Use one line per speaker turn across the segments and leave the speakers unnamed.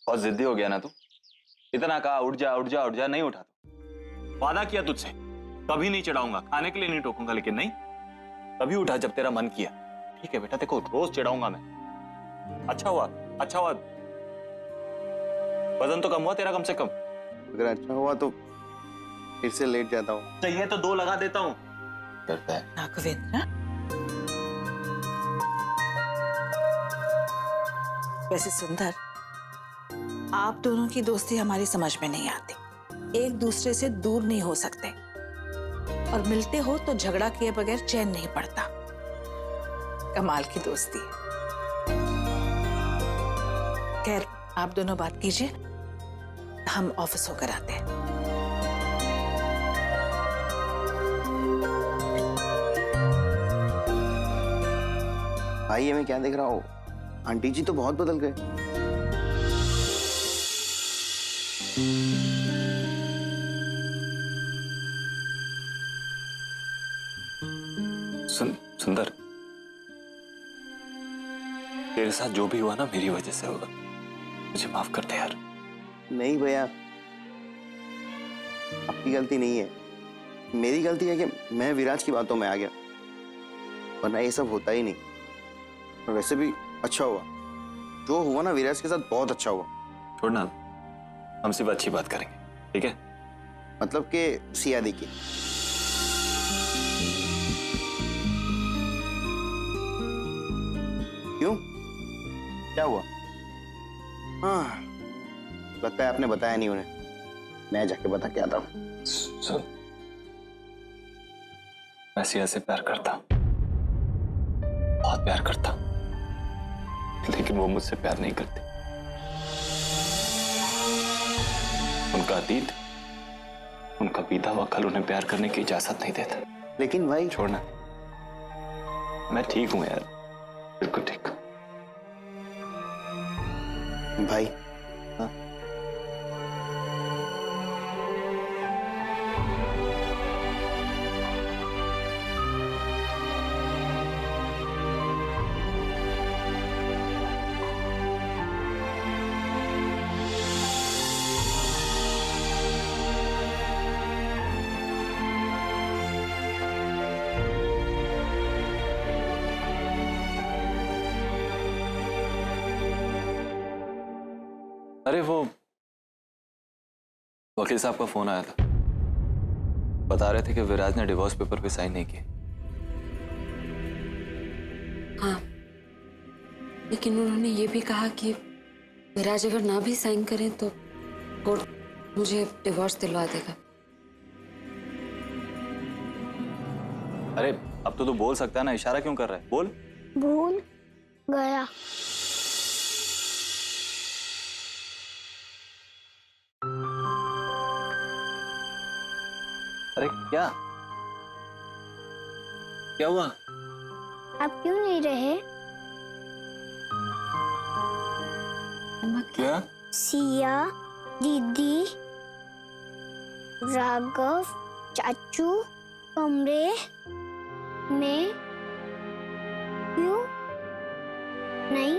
बहुत जिद्दी हो गया ना तू। इतना कहा उठ जा उठ जा उठ जा, नहीं उठा तू। वादा किया तुझसे कभी नहीं चढ़ाऊंगा, खाने के लिए नहीं टोकूंगा, लेकिन नहीं, कभी उठा जब तेरा मन किया। ठीक है बेटा, देखो रोज चढ़ाऊंगा मैं। अच्छा हुआ, अच्छा हुआ। वजन तो कम हुआ तेरा कम से कम।
अगर अच्छा हुआ तो फिर से लेट जाता हूँ।
चाहिए तो 2 लगा देता हूँ। करता है
राघवेंद्र, वैसे सुंदर, आप दोनों की दोस्ती हमारी समझ में नहीं आती। एक दूसरे से दूर नहीं हो सकते और मिलते हो तो झगड़ा किए बगैर चैन नहीं पड़ता। कमाल की दोस्ती। खैर, आप दोनों बात कीजिए, हम ऑफिस होकर आते हैं।
भाई ये मैं क्या देख रहा हूँ, आंटी जी तो बहुत बदल गए।
सुंदर, तेरे साथ जो भी हुआ ना मेरी वजह से होगा, मुझे माफ कर दे यार।
नहीं भैया, आपकी गलती नहीं है, मेरी गलती है कि मैं विराज की बातों में आ गया, वरना ये सब होता ही नहीं। और वैसे भी अच्छा हुआ जो हुआ ना, विराज के साथ बहुत अच्छा हुआ।
छोड़ना, हम सिर्फ अच्छी बात करेंगे, ठीक है?
मतलब कि सिया दी की। क्यों, क्या हुआ? हाँ, लगता है आपने बताया नहीं उन्हें, मैं जाके बता के आता हूँ।
सुन, मैं सिया से प्यार करता, बहुत प्यार करता, लेकिन वो मुझसे प्यार नहीं करती। उनका अतीत, उनका बीता हुआ कल उन्हें प्यार करने की इजाजत नहीं देता।
लेकिन भाई,
छोड़ना, मैं ठीक हूं यार, बिल्कुल ठीक।
भाई
हाँ? अरे वो वकील साहब का फोन आया था, बता रहे थे कि विराज ने डिवोर्स पेपर पे साइन नहीं किए।
हाँ, लेकिन उन्होंने ये भी कहा कि विराज अगर ना भी साइन करे तो कोर्ट मुझे डिवोर्स दिलवा देगा।
अरे अब तो तू बोल सकता है ना, इशारा क्यों कर रहा है? बोल।
भूल गया।
अरे क्या क्या हुआ?
आप क्यों नहीं रहे?
क्या?
सिया, दीदी, राघव, चाचू कमरे में क्यों नहीं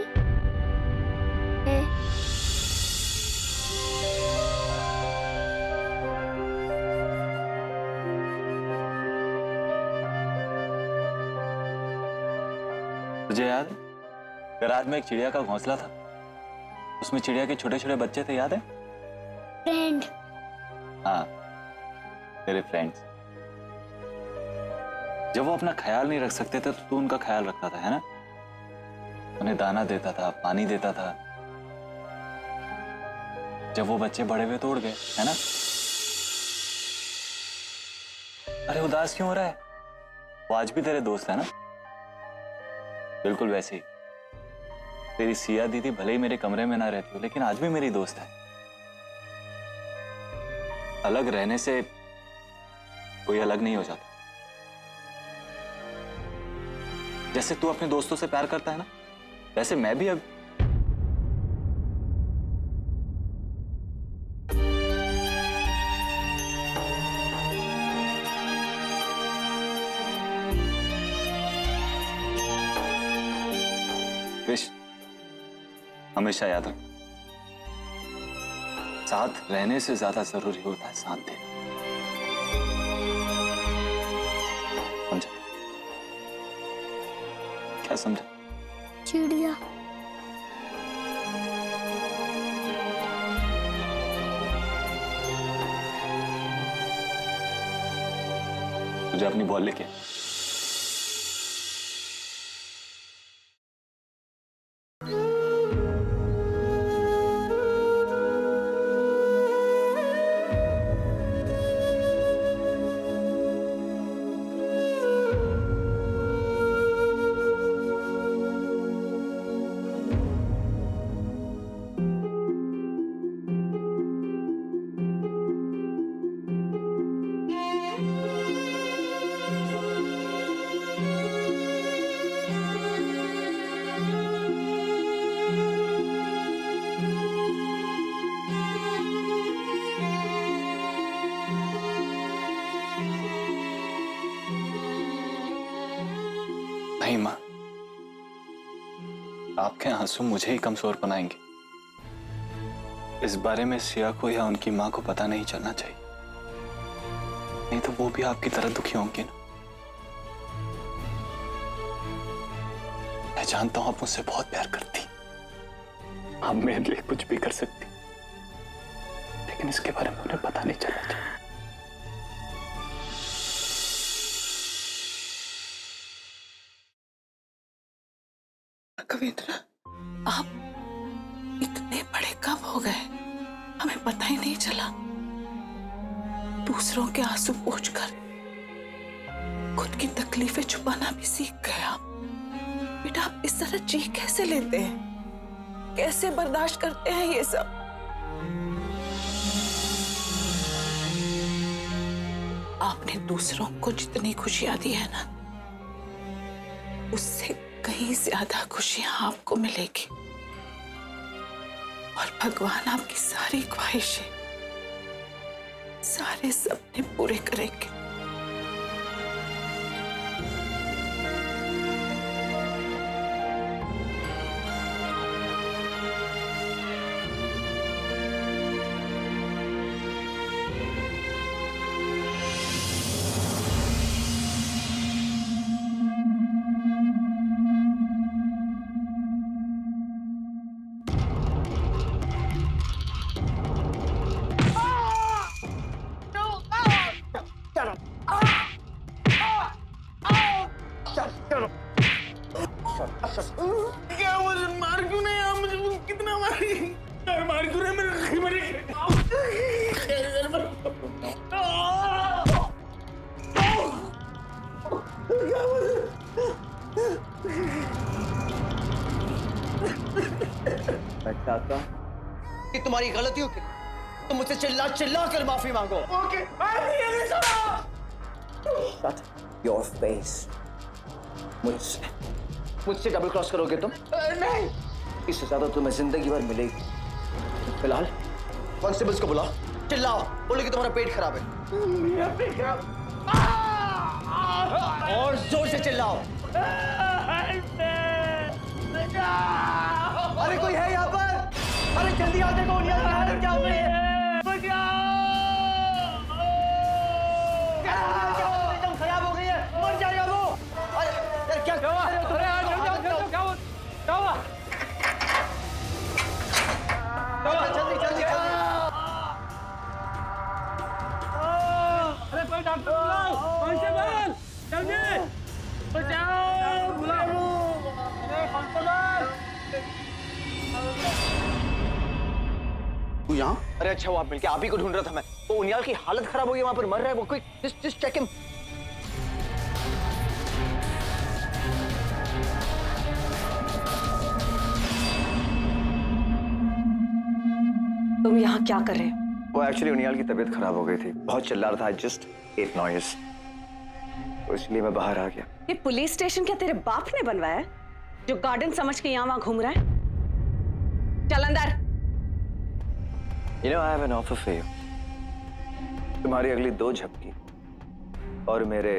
है?
तुझे याद है गैराज में एक चिड़िया का घोंसला था, उसमें चिड़िया के छोटे छोटे बच्चे थे, याद है?
फ्रेंड।
हाँ, तेरे फ्रेंड्स। जब वो अपना ख्याल नहीं रख सकते थे तो तू उनका ख्याल रखता था, है ना? उन्हें दाना देता था, पानी देता था। जब वो बच्चे बड़े हुए तो उड़ गए, है ना? अरे उदास क्यों हो रहा है? वो आज भी तेरे दोस्त है ना? बिल्कुल वैसे ही तेरी सिया दीदी भले ही मेरे कमरे में ना रहती हो, लेकिन आज भी मेरी दोस्त है। अलग रहने से कोई अलग नहीं हो जाता। जैसे तू अपने दोस्तों से प्यार करता है ना, वैसे मैं भी अब कृष्ण, हमेशा याद रख, साथ रहने से ज्यादा जरूरी होता है साथ देना। समझा? क्या समझा?
चिड़िया।
तुझे अपनी बॉल लेके नहीं मां, आपके आंसू मुझे ही कमजोर बनाएंगे। इस बारे में सिया को या उनकी मां को पता नहीं चलना चाहिए, नहीं तो वो भी आपकी तरह दुखी होंगे ना। मैं जानता हूं आप मुझसे बहुत प्यार करती, आप मेरे लिए कुछ भी कर सकती, लेकिन इसके बारे में उन्हें पता नहीं चलना चाहिए।
कविंद्र, आप इतने बड़े कब हो गए, हमें पता ही नहीं चला। दूसरों के आंसू पोंछकर खुद की तकलीफें छुपाना भी सीख गए आप। बेटा, आप इस तरह जी कैसे लेते हैं, कैसे बर्दाश्त करते हैं ये सब? आपने दूसरों को जितनी खुशियां दी है ना, उससे कहीं ज्यादा खुशियां आपको मिलेगी, और भगवान आपकी सारी ख्वाहिशें, सारे सपने पूरे करेंगे।
क्या मुझे मार क्यों नहीं? आप मुझे कितना मारी? मार क्यों नहीं? मेरे
मैं चाहता कि तुम्हारी गलतियों के तुम मुझसे चिल्ला चिल्ला कर माफी मांगो।
Okay,
Shut your face. मुझसे डबल क्रॉस करोगे तुम?
नहीं।
इससे ज्यादा तुम्हें जिंदगी भर मिलेगी। फिलहाल कॉन्स्टेबल्स को बुलाओ, चिल्लाओ, बोले कि तुम्हारा पेट खराब है।
मेरा पेट खराब।
और जोर से चिल्लाओ। अरे कोई है यहाँ पर? अरे जल्दी आ देखो, उनियाल की हालत क्या हो गई है? एकदम खराब हो गई है, मर जाएगा वो। अरे यार क्या हुआ? अरे यार क्या हुआ? जल्दी जल्दी जल्दी।
अरे कोई डॉक्टर बुलाओ, कांस्टेबल जल्दी बचाओ, बुलाओ। अरे कांस्टेबल,
तू यहाँ?
अरे अच्छा वो आप मिलके आप ही को ढूंढ रहा था मैं। वो उनियाल की हालत खराब हो गई, वहां पर मर रहा है वो। कोई जस्ट चेक हिम।
तुम यहाँ क्या कर रहे हो?
वो एक्चुअली उनियाल की तबीयत खराब हो गई थी, बहुत चिल्ला रहा था। आई जस्ट एट नॉइज, तो इसलिए मैं बाहर आ गया।
ये पुलिस स्टेशन क्या तेरे बाप ने बनवाया है, जो गार्डन समझ के यहाँ वहां घूम रहा है? चल अंदर।
You know, I have an offer for you. तुम्हारी अगली 2 झपकी और मेरे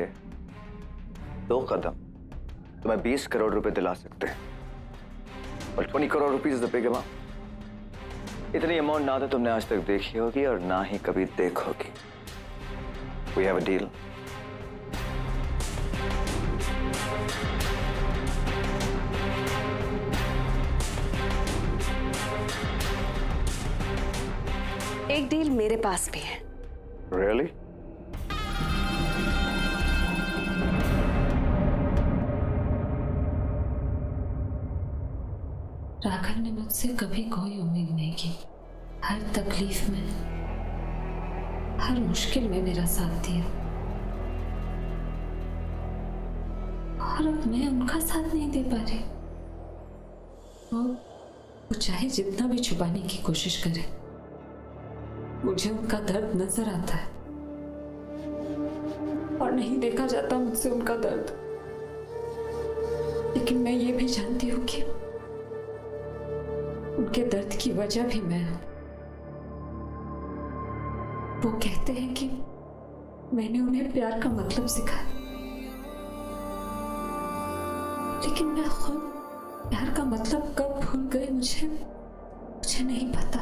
2 कदम तुम्हें 20 करोड़ रुपए दिला सकते हैं। But 20 crore rupees is the big amount. इतनी अमाउंट ना तो तुमने आज तक देखी होगी और ना ही कभी देखोगी। We have a deal.
एक डील मेरे पास भी है।
Really?
राघव ने मुझसे कभी कोई उम्मीद नहीं की। हर तकलीफ में, हर मुश्किल में मेरा साथ दिया, और अब मैं उनका साथ नहीं दे पा रही। वो चाहे जितना भी छुपाने की कोशिश करे, मुझे उनका दर्द नजर आता है और नहीं देखा जाता मुझसे उनका दर्द। लेकिन मैं ये भी जानती हूँ कि उनके दर्द की वजह भी मैं हूं। वो कहते हैं कि मैंने उन्हें प्यार का मतलब सिखाया, लेकिन मैं खुद प्यार का मतलब कब भूल गई मुझे नहीं पता।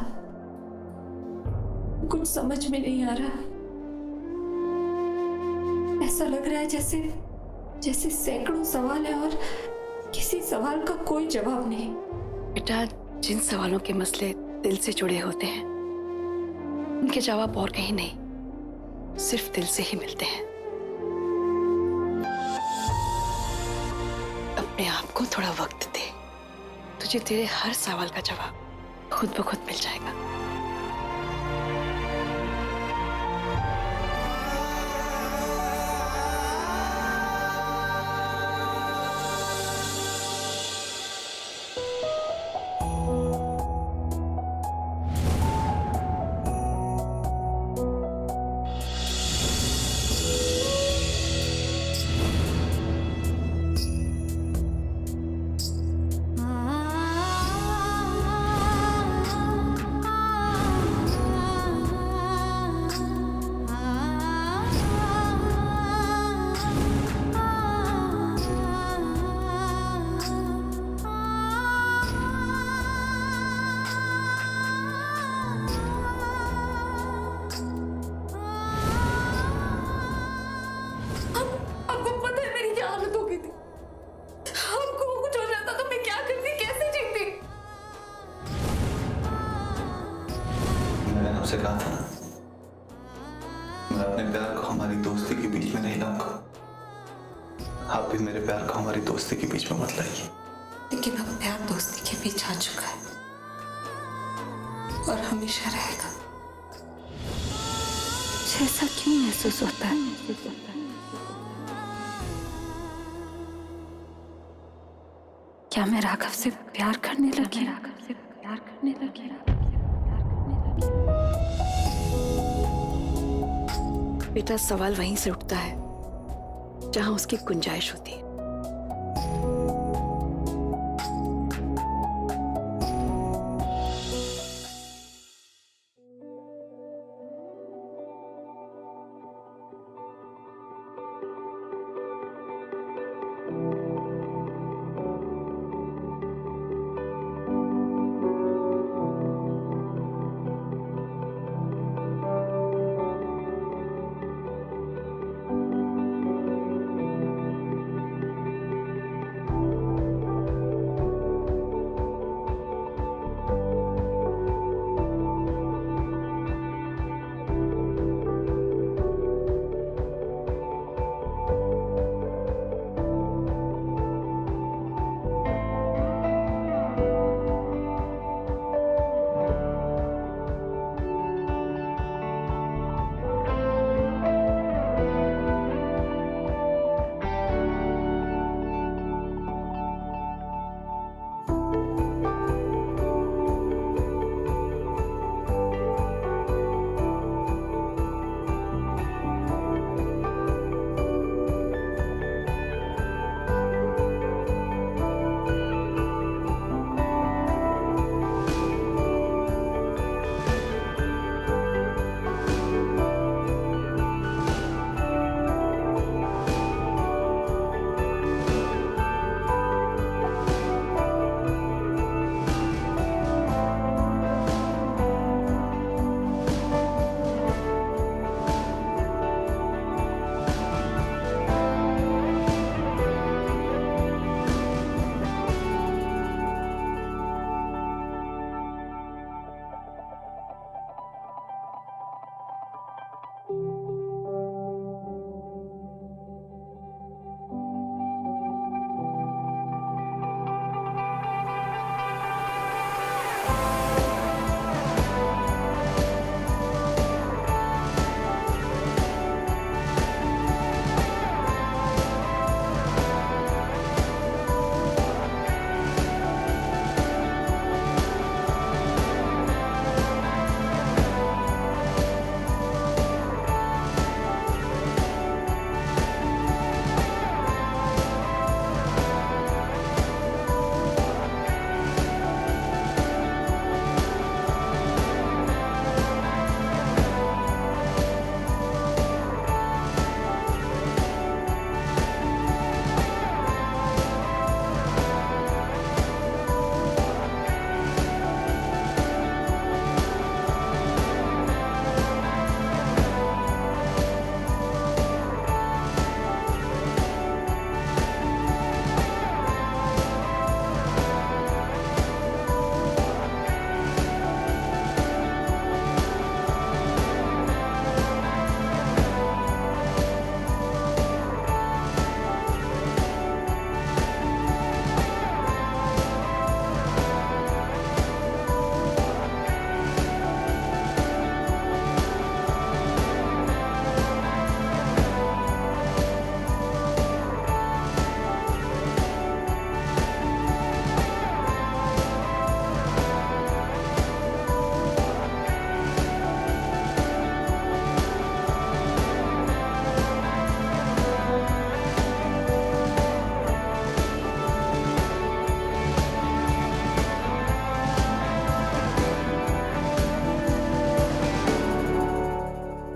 कुछ समझ में नहीं आ रहा। ऐसा लग रहा है जैसे सैकड़ों सवाल है और किसी सवाल का कोई जवाब नहीं।
बेटा, जिन सवालों के मसले दिल से जुड़े होते हैं, उनके जवाब और कहीं नहीं, सिर्फ दिल से ही मिलते हैं। अपने आप को थोड़ा वक्त दे, तुझे तेरे हर सवाल का जवाब खुद ब खुद मिल जाएगा।
आपसे कहा था ना, मैं अपने प्यार को हमारी दोस्ती के बीच में नहीं लाऊंगा। आप भी मेरे प्यार को हमारी दोस्ती के बीच में मत लाइए।
लेकिन अब प्यार दोस्ती के बीच आ चुका है और हमेशा रहेगा। ऐसा क्यों महसूस होता है? क्या मैं राघव से प्यार करने लगी?
बेटा, सवाल वहीं से उठता है जहां उसकी गुंजाइश होती है।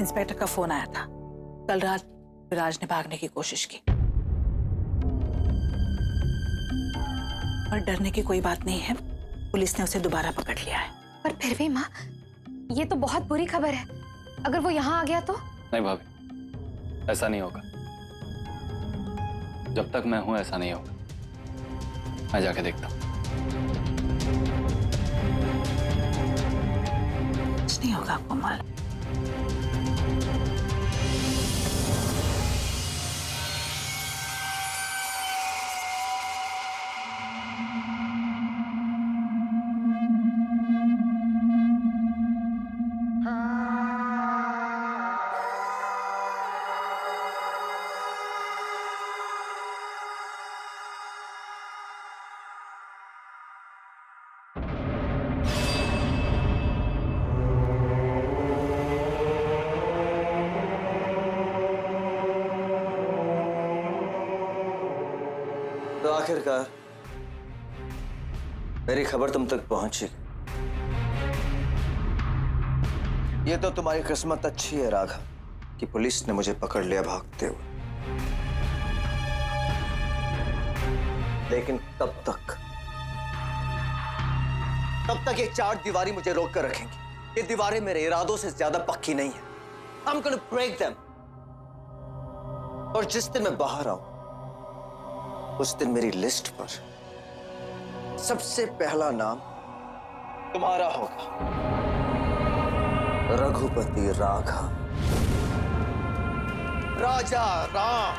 इंस्पेक्टर का फोन आया था। कल रात विराज ने भागने की कोशिश की, पर डरने की कोई बात नहीं है, पुलिस ने उसे दोबारा पकड़ लिया है।
पर फिर भी माँ, ये तो बहुत बुरी खबर है। अगर वो यहाँ आ गया तो?
नहीं भाभी, ऐसा नहीं होगा। जब तक मैं हूं ऐसा नहीं होगा। मैं जाके देखता हूं।
कुछ नहीं होगा कोमल।
तो आखिरकार मेरी खबर तुम तक पहुंची। ये तो तुम्हारी किस्मत अच्छी है राघव कि पुलिस ने मुझे पकड़ लिया भागते हुए। लेकिन तब तक ये चार दीवारी मुझे रोक कर रखेंगी। ये दीवारें मेरे इरादों से ज्यादा पक्की नहीं है। I'm gonna break them। और जिस दिन मैं बाहर आऊं उस दिन मेरी लिस्ट पर सबसे पहला नाम तुम्हारा होगा, रघुपति राघव, राजा राम।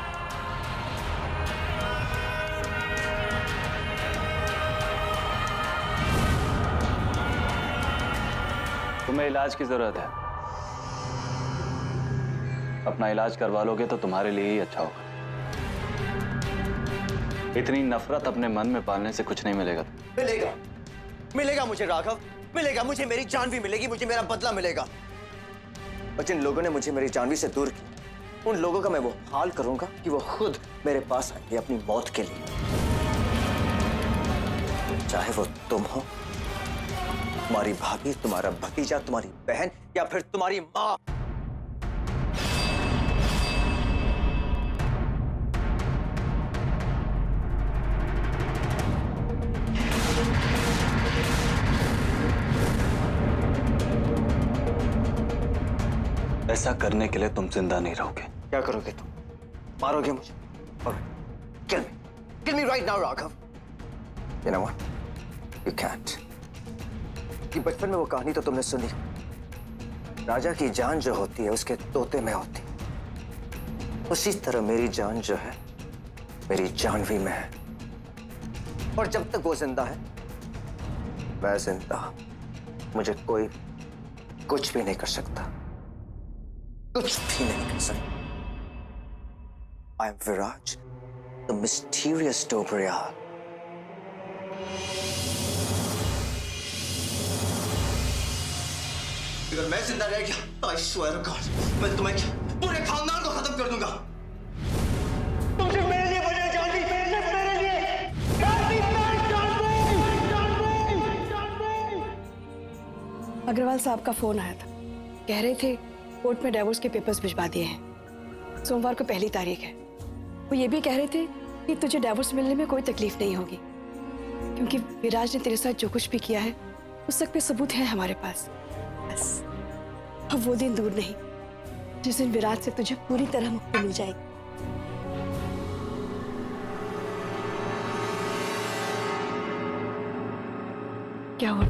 तुम्हें इलाज की जरूरत है। अपना इलाज करवा लोगे तो तुम्हारे लिए ही अच्छा होगा। इतनी नफरत अपने मन में पालने से कुछ नहीं मिलेगा।
मिलेगा मुझे राघव, मिलेगा मुझे। मेरी जानवी मिलेगी, मुझे मेरा बदला मिलेगा। और जिन लोगों ने मुझे मेरी जानवी से दूर किया, उन लोगों का मैं वो हाल करूंगा कि वो खुद मेरे पास आएंगे अपनी मौत के लिए। चाहे वो तुम हो, तुम्हारी भाभी, तुम्हारा भतीजा, तुम्हारी बहन या फिर तुम्हारी माँ।
ऐसा करने के लिए तुम जिंदा नहीं रहोगे।
क्या करोगे तुम? मारोगे मुझे? Kill me right now, Raghav. You know what? You can't। कि बचपन में वो कहानी तो तुमने सुनी, राजा की जान जो होती है उसके तोते में होती, उसी तरह मेरी जान जो है मेरी जानवी में है। और जब तक वो जिंदा है मैं जिंदा। मुझे कोई कुछ भी नहीं कर सकता, कुछ भी नहीं कर सकता। I am Viraj, the mysterious Dobriyal। अगर मैं जिंदा रह गया तो I swear to God, मैं तुम्हें पूरे खानदान को खत्म कर दूंगा। तुम सिर्फ मेरे लिए बने, जानवी, सिर्फ मेरे लिए।
अग्रवाल साहब का फोन आया था, कह रहे थे कोर्ट में डिवोर्स के पेपर्स भिजवा दिए हैं। सोमवार को पहली तारीख है। वो ये भी कह रहे थे कि तुझे डिवोर्स मिलने में कोई तकलीफ नहीं होगी, क्योंकि विराज ने तेरे साथ जो कुछ भी किया है उस सब के सबूत हैं हमारे पास। बस अब वो दिन दूर नहीं जिस दिन विराज से तुझे पूरी तरह मुक्ति मिल जाएगी। क्या हुआ?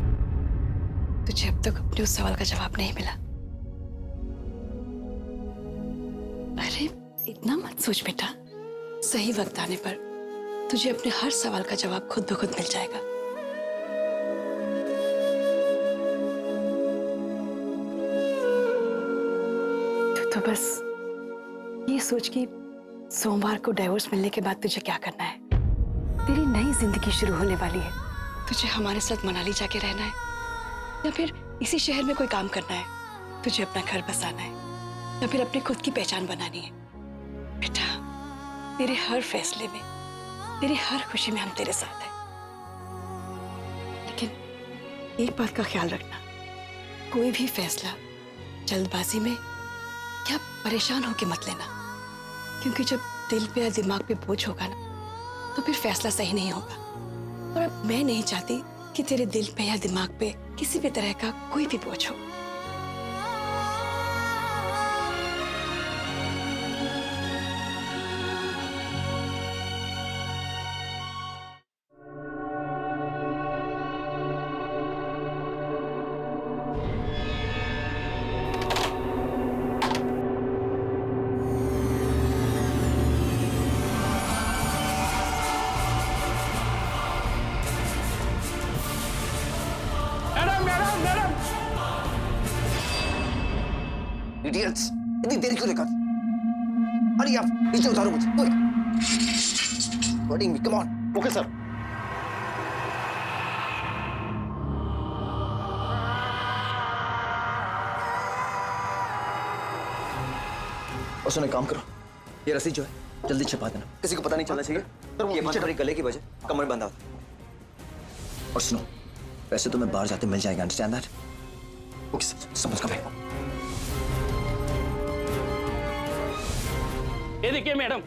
तुझे अब तक अपने उस सवाल का जवाब नहीं मिला? अरे इतना मत सोच बेटा, सही वक्त आने पर तुझे अपने हर सवाल का जवाब खुद ब खुद मिल जाएगा। तो बस ये सोच कि सोमवार को डिवोर्स मिलने के बाद तुझे क्या करना है। तेरी नई जिंदगी शुरू होने वाली है। तुझे हमारे साथ मनाली जाके रहना है या फिर इसी शहर में कोई काम करना है। तुझे अपना घर बसाना है या फिर अपनी खुद की पहचान बनानी है। बेटा, तेरे हर फैसले में, तेरी हर खुशी में हम तेरे साथ हैं। लेकिन एक बात का ख्याल रखना, कोई भी फैसला जल्दबाजी में क्या परेशान होके मत लेना, क्योंकि जब दिल पे या दिमाग पे बोझ होगा ना तो फिर फैसला सही नहीं होगा। और अब मैं नहीं चाहती कि तेरे दिल पे या दिमाग पे किसी भी तरह का कोई भी बोझ हो।
मैडम मैडम मैडम
इडियट्स, इतनी देर क्यों लगा? अरे आप नीचे उतारो मुझे। Hurting me, come on.
Okay sir.
और सुनो, एक काम करो, ये रस्सी जो है जल्दी छिपा देना, किसी को पता नहीं चलना चाहिए। ये बात हमारे गले की वजह कमर में बंधा होता। और सुनो, वैसे तो मैं बाहर जाते मिल जाएगा, अंडरस्टैंड दैट? ओके सर, समझ गया मैं।
ये देखिए मैडम,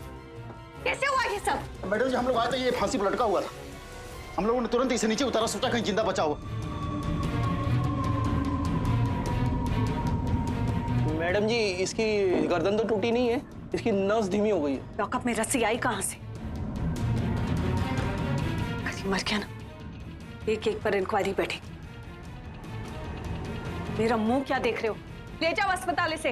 कैसे हुआ ये सब?
मैडम जी, हम लोग आए थे, ये फांसी पर लटका हुआ था। हम लोगों ने तुरंत इसे नीचे उतारा, सोचा कहीं जिंदा बचा हो।
मैडम जी इसकी गर्दन तो टूटी नहीं है, इसकी नस धीमी हो गई है।
लॉकअप में रस्सी आई कहाँ से? अरे मर गया ना, एक एक पर इंक्वायरी बैठेगी। मेरा मुंह क्या देख रहे हो? ले जाओ अस्पताल से।